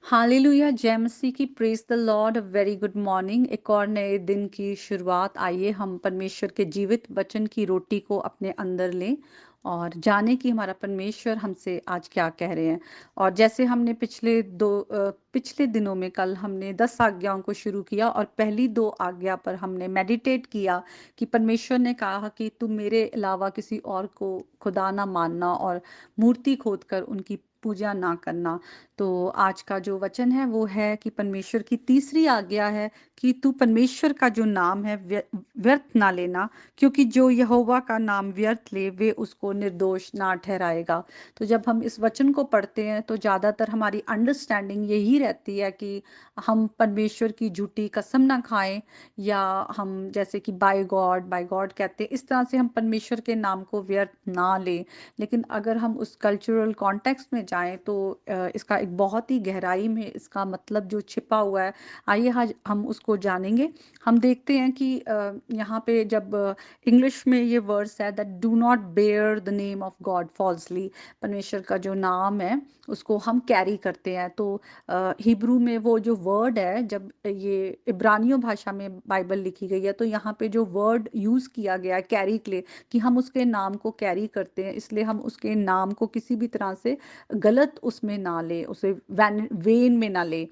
Hallelujah, जय मसीह की। Praise the Lord. Very good morning. एक और नए दिन की शुरुआत। आइए हम परमेश्वर के जीवित वचन की रोटी को अपने अंदर लें और जाने कि हमारा परमेश्वर हमसे आज क्या कह रहे हैं। और जैसे हमने पिछले दिनों में कल हमने 10 आज्ञाओं को शुरू किया और पहली 2 आज्ञा पर हमने मेडिटेट किया कि परमेश्वर ने कहा कि तुम मेरे अलावा किसी और को खुदा ना मानना और मूर्ति खोदकर उनकी पूजा ना करना। तो आज का जो वचन है वो है कि परमेश्वर की तीसरी आज्ञा है कि तू परमेश्वर का जो नाम है व्यर्थ ना लेना, क्योंकि जो यहोवा का नाम व्यर्थ ले वे उसको निर्दोष ना ठहराएगा। तो जब हम इस वचन को पढ़ते हैं तो ज़्यादातर हमारी अंडरस्टैंडिंग यही रहती है कि हम परमेश्वर की झूठी कसम ना खाएं, या हम जैसे कि बाय गॉड कहते हैं, इस तरह से हम परमेश्वर के नाम को व्यर्थ ना लें। लेकिन अगर हम उस कल्चरल कॉन्टेक्स्ट में जाएं तो इसका एक बहुत ही गहराई में इसका मतलब जो छिपा हुआ है, आइए आज हम उसको जानेंगे। हम देखते हैं कि यहाँ पे जब इंग्लिश में ये वर्ड्स है that do not bear the name of God falsely, परमेश्वर का जो नाम है उसको हम कैरी करते हैं। तो हिब्रू में वो जो वर्ड है, जब ये इब्रानियों भाषा में बाइबल लिखी गई है तो यहाँ पे जो वर्ड यूज़ किया गया है कैरी के लिए, कि हम उसके नाम को कैरी करते हैं, इसलिए हम उसके नाम को किसी भी तरह से गलत उसमें ना ले, उसे वेन में ना ले।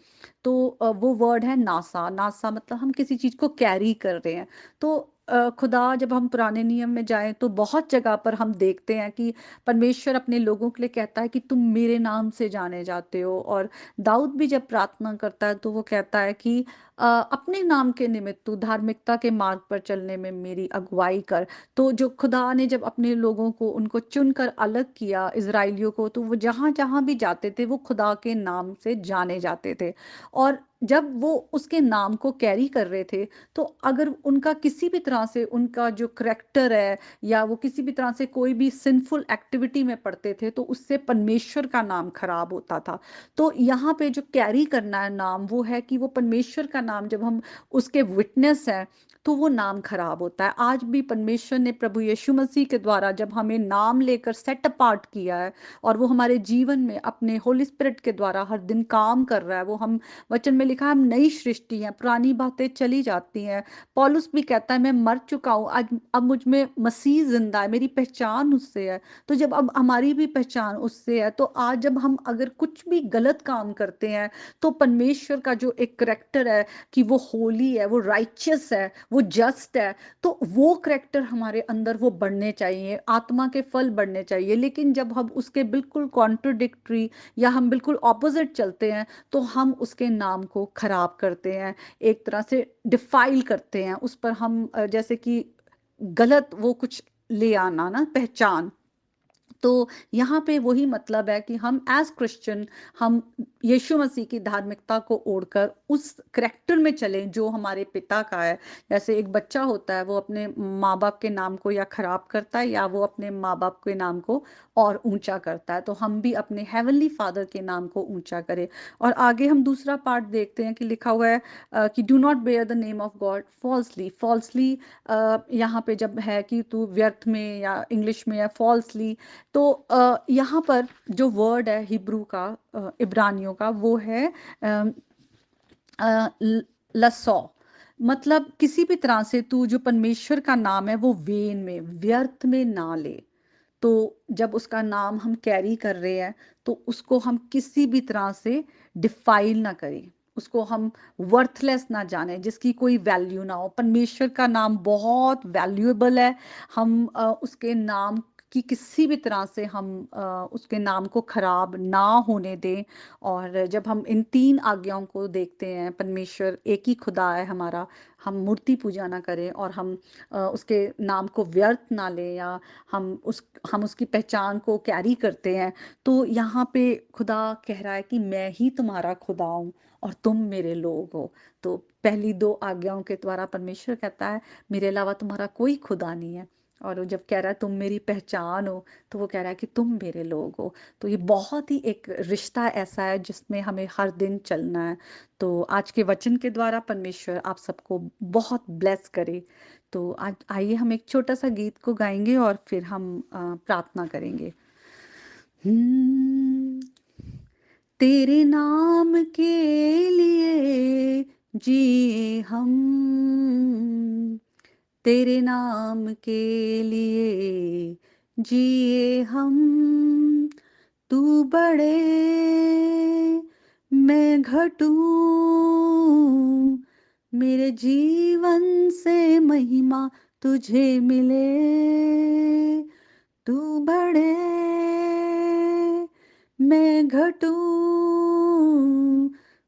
तो वो वर्ड है नासा। नासा मतलब हम किसी चीज़ को कैरी कर रहे हैं। तो खुदा, जब हम पुराने नियम में जाएं तो बहुत जगह पर हम देखते हैं कि परमेश्वर अपने लोगों के लिए कहता है कि तुम मेरे नाम से जाने जाते हो। और दाऊद भी जब प्रार्थना करता है तो वो कहता है कि अपने नाम के निमित्त तू धार्मिकता के मार्ग पर चलने में मेरी अगुवाई कर। तो जो खुदा ने जब अपने लोगों को उनको चुनकर अलग किया इज़राइलियों को, तो वो जहाँ-जहाँ भी जाते थे वो खुदा के नाम से जाने जाते थे। और जब वो उसके नाम को कैरी कर रहे थे, तो अगर उनका किसी भी तरह से उनका जो करैक्टर है या वो किसी भी तरह से कोई भी सिंफुल एक्टिविटी में पड़ते थे तो उससे परमेश्वर का नाम खराब होता था। तो यहाँ पे जो कैरी करना है नाम, वो है कि वो परमेश्वर का नाम जब हम उसके विटनेस हैं तो वो नाम खराब होता है। आज भी परमेश्वर ने प्रभु यीशु मसीह के द्वारा जब हमें नाम लेकर सेट अपार्ट किया है और वो हमारे जीवन में अपने होली स्पिरिट के द्वारा हर दिन काम कर रहा है, वो हम वचन में लिखा है हम नई सृष्टि हैं, पुरानी बातें चली जाती हैं। पौलुस भी कहता है मैं मर चुका हूँ, आज अब मुझ में मसीह जिंदा है, मेरी पहचान उससे है। तो जब अब हमारी भी पहचान उससे है, तो आज जब हम अगर कुछ भी गलत काम करते हैं तो परमेश्वर का जो एक करेक्टर है कि वो होली है, वो राइचियस है, वो जस्ट है, तो वो करेक्टर हमारे अंदर वो बढ़ने चाहिए, आत्मा के फल बढ़ने चाहिए। लेकिन जब हम उसके बिल्कुल कॉन्ट्रडिक्टरी या हम बिल्कुल ऑपोजिट चलते हैं तो हम उसके नाम को खराब करते हैं, एक तरह से डिफाइल करते हैं उस पर। हम जैसे कि गलत वो कुछ ले आना ना पहचान। तो यहाँ पे वही मतलब है कि हम एज क्रिश्चियन हम यीशु मसीह की धार्मिकता को ओढ़कर उस करैक्टर में चलें जो हमारे पिता का है। जैसे एक बच्चा होता है, वो अपने माँ बाप के नाम को या खराब करता है या वो अपने माँ बाप के नाम को और ऊंचा करता है, तो हम भी अपने हेवनली फादर के नाम को ऊंचा करें। और आगे हम दूसरा पार्ट देखते हैं कि लिखा हुआ है कि do not bear the name of God falsely. Falsely यहाँ पे जब है कि तू व्यर्थ में, या इंग्लिश में है फॉल्सली। तो यहाँ पर जो वर्ड है हिब्रू का, इब्रानियों का, वो है लसौ। मतलब किसी भी तरह से तू जो परमेश्वर का नाम है वो वेन में, व्यर्थ में ना ले। तो जब उसका नाम हम कैरी कर रहे हैं तो उसको हम किसी भी तरह से डिफाइल ना करें, उसको हम वर्थलेस ना जाने, जिसकी कोई वैल्यू ना हो। परमेश्वर का नाम बहुत वैल्यूएबल है। हम उसके नाम कि किसी भी तरह से हम उसके नाम को खराब ना होने दें। और जब हम इन 3 आज्ञाओं को देखते हैं, परमेश्वर एक ही खुदा है हमारा, हम मूर्ति पूजा ना करें और हम उसके नाम को व्यर्थ ना लें, या हम उसकी पहचान को कैरी करते हैं। तो यहाँ पे खुदा कह रहा है कि मैं ही तुम्हारा खुदा हूँ और तुम मेरे लोग हो। तो पहली 2 आज्ञाओं के द्वारा परमेश्वर कहता है मेरे अलावा तुम्हारा कोई खुदा नहीं है। और वो जब कह रहा है तुम मेरी पहचान हो, तो वो कह रहा है कि तुम मेरे लोग हो। तो ये बहुत ही एक रिश्ता ऐसा है जिसमें हमें हर दिन चलना है। तो आज के वचन के द्वारा परमेश्वर आप सबको बहुत ब्लेस करे। तो आज आइए हम एक छोटा सा गीत को गाएंगे और फिर हम प्रार्थना करेंगे। हम्म, तेरे नाम के लिए जिए हम, तेरे नाम के लिए जिए हम। तू बढ़े मैं घटूं, मेरे जीवन से महिमा तुझे मिले। तू बढ़े मैं घटूं,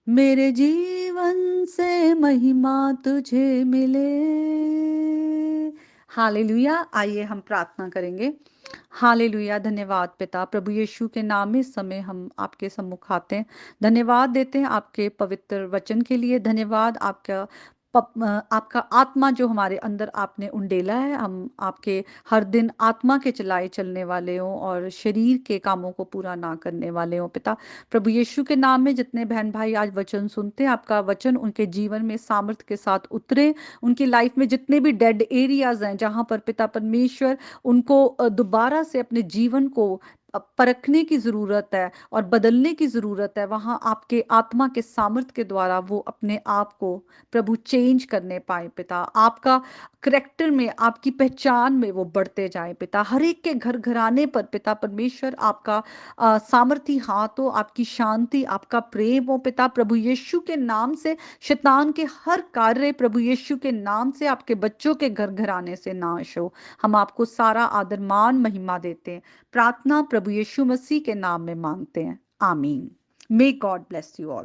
मेरे जीवन से महिमा तुझे मिले। हालेलुया। आइए हम प्रार्थना करेंगे। हालेलुया। धन्यवाद पिता, प्रभु यीशु के नाम में इस समय हम आपके सम्मुख आते हैं। धन्यवाद देते हैं आपके पवित्र वचन के लिए। धन्यवाद आपका आपका आत्मा जो हमारे अंदर आपने उंडेला है। हम आपके हर दिन आत्मा के चलाए चलने वाले हों और शरीर के कामों को पूरा ना करने वाले हों पिता। प्रभु यीशु के नाम में जितने बहन भाई आज वचन सुनते हैं, आपका वचन उनके जीवन में सामर्थ्य के साथ उतरे। उनकी लाइफ में जितने भी डेड एरियाज हैं जहां पर पिता परमेश्वर उनको दोबारा से अपने जीवन को परखने की ज़रूरत है और बदलने की ज़रूरत है, वहाँ आपके आत्मा के सामर्थ्य के द्वारा वो अपने आप को प्रभु चेंज करने पाए पिता। आपका करेक्टर में, आपकी पहचान में वो बढ़ते जाए पिता। हर एक के घर घराने पर पिता परमेश्वर आपका सामर्थी हाथ हो, आपकी शांति, आपका प्रेम हो पिता। प्रभु यीशु के नाम से शैतान के हर कार्य प्रभु यीशु के नाम से आपके बच्चों के घर घराने से नाश हो। हम आपको सारा आदर मान महिमा देते हैं। प्रार्थना प्रभु यीशु मसीह के नाम में मांगते हैं, आमीन। May God bless you all.